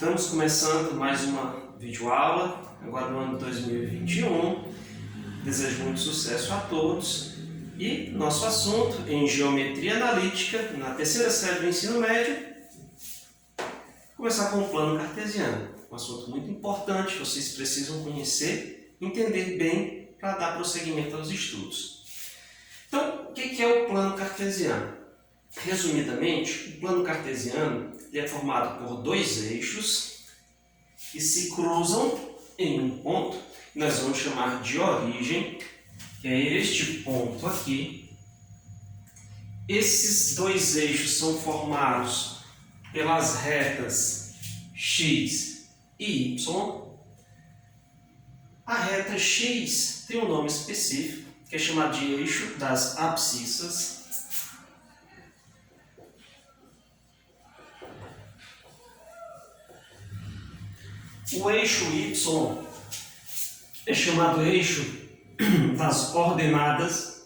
Estamos começando mais uma videoaula, agora no ano 2021. Desejo muito sucesso a todos. E nosso assunto em Geometria Analítica, na terceira série do ensino médio, começar com o plano cartesiano. Um assunto muito importante, vocês precisam conhecer, entender bem para dar prosseguimento aos estudos. Então, o que é o plano cartesiano? Resumidamente, o plano cartesiano é formado por dois eixos que se cruzam em um ponto que nós vamos chamar de origem, que é este ponto aqui. Esses dois eixos são formados pelas retas x e y. A reta x tem um nome específico, que é chamado de eixo das abscissas. O eixo y é chamado eixo das ordenadas.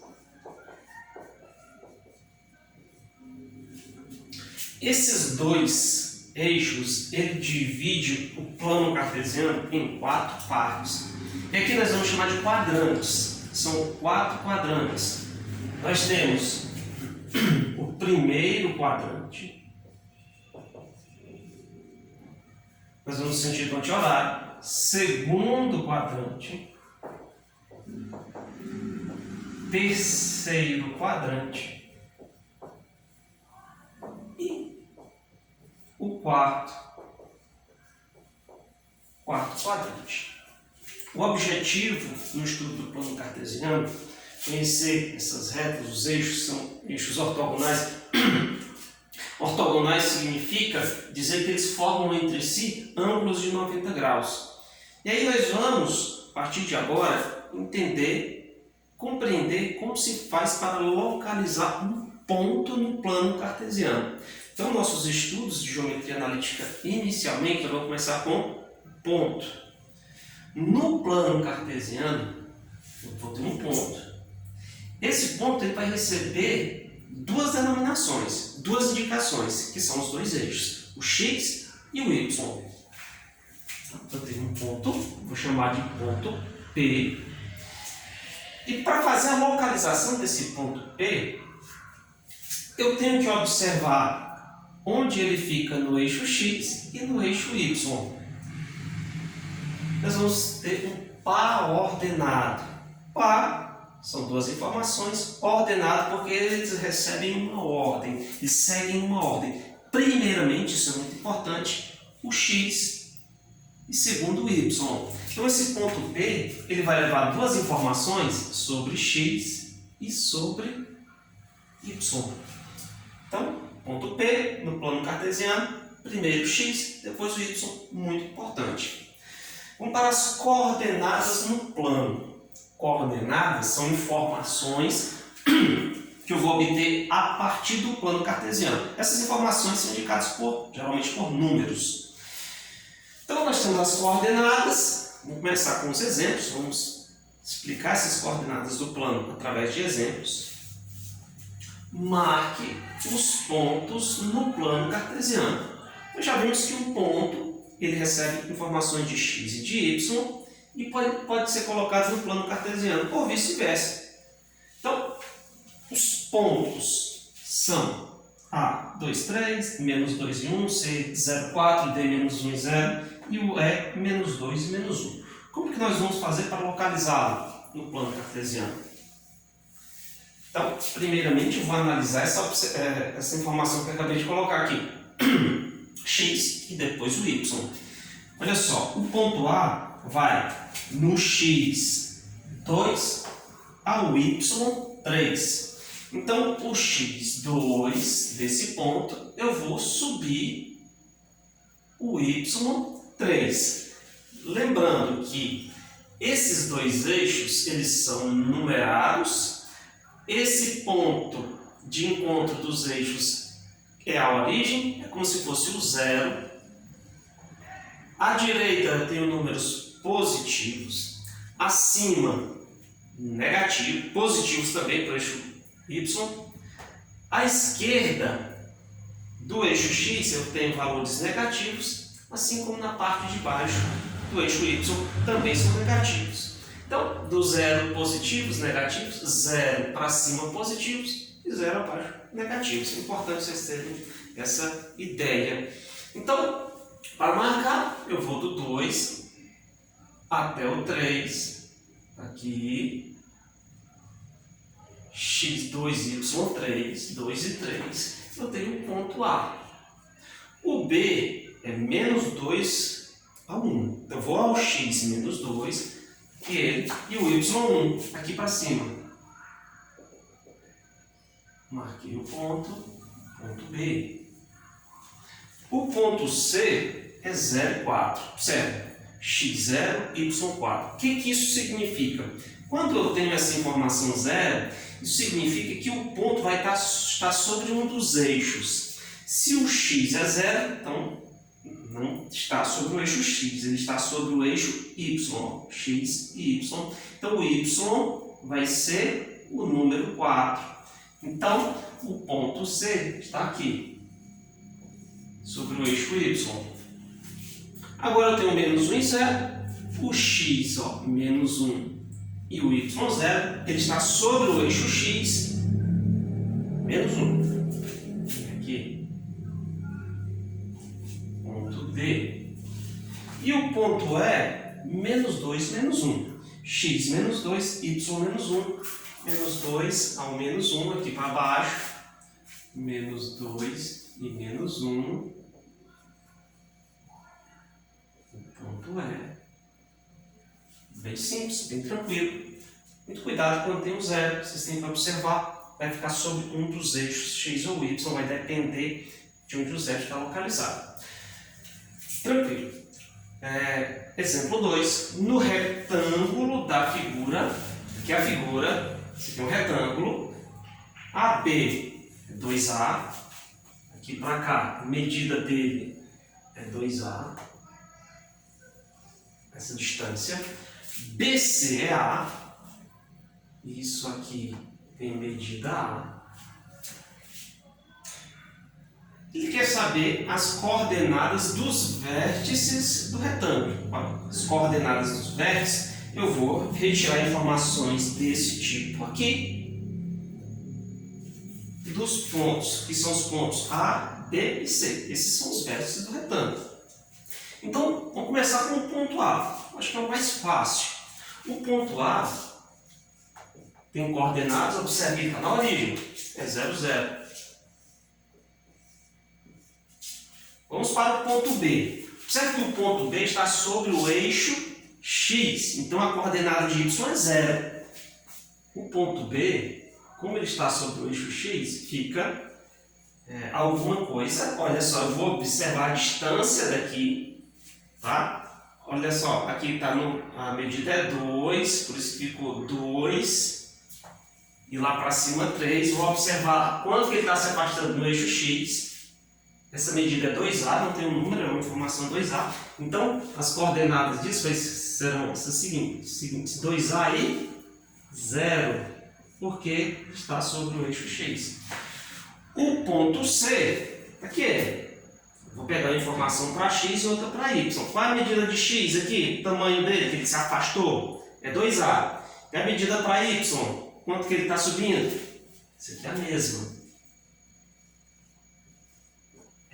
Esses dois eixos, ele divide o plano cartesiano em quatro partes. E aqui nós vamos chamar de quadrantes. São quatro quadrantes. Nós temos o primeiro quadrante. Nós vamos no sentido anti-horário. Segundo quadrante. Terceiro quadrante. E o quarto quadrante. O objetivo no estudo do plano cartesiano é conhecer essas retas, os eixos são eixos ortogonais. Ortogonais significa dizer que eles formam entre si ângulos de 90 graus. E aí nós vamos, a partir de agora, entender, compreender como se faz para localizar um ponto no plano cartesiano. Então, nossos estudos de geometria analítica, inicialmente, vamos começar com ponto. No plano cartesiano, eu vou ter um ponto. Esse ponto ele vai receber duas denominações, duas indicações, que são os dois eixos, o x e o y. Eu tenho um ponto, vou chamar de ponto P. E para fazer a localização desse ponto P, eu tenho que observar onde ele fica no eixo x e no eixo y. Nós vamos ter um par ordenado. Par são duas informações, ordenado porque eles recebem uma ordem e seguem uma ordem. Primeiramente, isso é muito importante, o x e segundo o y. Então esse ponto P, ele vai levar duas informações sobre x e sobre y. Então, ponto P no plano cartesiano, primeiro x, depois o y, muito importante. Vamos para as coordenadas no plano. Coordenadas são informações que eu vou obter a partir do plano cartesiano. Essas informações são indicadas geralmente por números. Então nós temos as coordenadas. Vamos começar com os exemplos. Vamos explicar essas coordenadas do plano através de exemplos. Marque os pontos no plano cartesiano. Nós já vimos que um ponto ele recebe informações de x e de y e pode ser colocado no plano cartesiano, ou vice-versa. Então, os pontos são A, 2, 3, menos 2 e 1, C, 0, 4, D, menos 1 e 0, e o E, menos 2 e menos 1. Como que nós vamos fazer para localizá-lo no plano cartesiano? Então, primeiramente, eu vou analisar essa informação que eu acabei de colocar aqui. X e depois o Y. Olha só, o ponto A vai no x 2 ao y 3. Então, o x2 desse ponto, eu vou subir o y3. Lembrando que esses dois eixos, eles são numerados. Esse ponto de encontro dos eixos é a origem, é como se fosse o zero. À direita eu tenho números positivos, acima negativo, positivos também para o eixo y. À esquerda do eixo x eu tenho valores negativos, assim como na parte de baixo do eixo Y também são negativos. Então, do zero positivos, negativos, 0 para cima positivos e 0 abaixo negativos. É importante vocês terem essa ideia. Então, para marcar, eu vou do 2 até o 3, aqui, x2, y3, 2 e 3, eu tenho o ponto A. O B é menos 2 a 1. Então, eu vou ao x menos 2, e o y1 aqui para cima. Marquei o ponto B. O ponto C é 0 e 4. Observe, x0, y4. O que isso significa? Quando eu tenho essa informação 0, isso significa que o ponto vai estar sobre um dos eixos. Se o x é 0, então não está sobre o eixo x, ele está sobre o eixo y, x e y. Então o y vai ser o número 4. Então o ponto C está aqui, sobre o eixo y. Agora eu tenho menos 1 e 0. O x, menos 1 e o y 0, ele está sobre o eixo x, menos 1. Aqui. Ponto D. E o ponto E, menos 2, menos 1. X menos 2, y menos 1. Menos 2 ao menos 1 aqui para baixo. Menos 2 e menos 1. O ponto E. Bem simples, bem tranquilo. Muito cuidado quando tem um zero. Vocês têm que observar. Vai ficar sobre um dos eixos x ou y. Vai depender de onde o zero está localizado. Tranquilo. Exemplo 2. No retângulo da figura, que é a figura, esse aqui é um retângulo, AB é 2A, aqui para cá, a medida dele é 2A, essa distância, BC é A, isso aqui tem medida A. Ele quer saber as coordenadas dos vértices do retângulo. Olha, as coordenadas dos vértices, eu vou retirar informações desse tipo aqui, dos pontos, que são os pontos A, B e C. Esses são os vértices do retângulo. Então, vamos começar com o ponto A. Acho que é o mais fácil. O ponto A tem coordenadas, observe, está na origem, é 0, 0. Vamos para o ponto B. Observe que o ponto B está sobre o eixo x, então a coordenada de y é 0. O ponto B, como ele está sobre o eixo x, fica alguma coisa. Olha só, eu vou observar a distância daqui, tá? Olha só, aqui está a medida é 2, por isso ficou 2, e lá para cima 3. Vou observar quanto que ele está se afastando do eixo x. Essa medida é 2A, não tem um número, é uma informação 2A. Então, as coordenadas disso serão essas seguintes: 2A e 0, porque está sobre o eixo x. O ponto C, aqui vou pegar a informação para x e outra para y. Qual é a medida de x aqui? O tamanho dele, que ele se afastou, é 2A. E a medida para y, quanto que ele está subindo? Isso aqui é a mesma.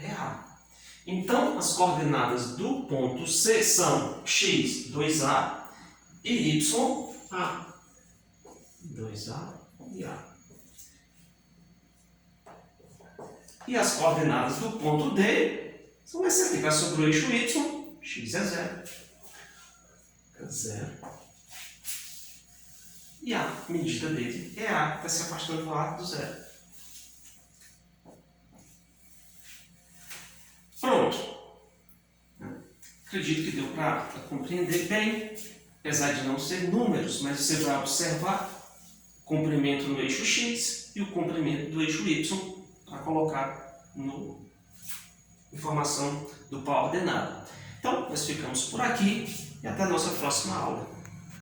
É A. Então, as coordenadas do ponto C são x, 2A, e y, A. 2A e A. E as coordenadas do ponto D são essa aqui, está sobre o eixo y, x é 0. É 0. E a medida dele é A, está se afastando do A do 0. Pronto. Acredito que deu para compreender bem, apesar de não ser números, mas você vai observar o comprimento no eixo x e o comprimento do eixo y para colocar na informação do pau ordenado. Então, nós ficamos por aqui e até a nossa próxima aula.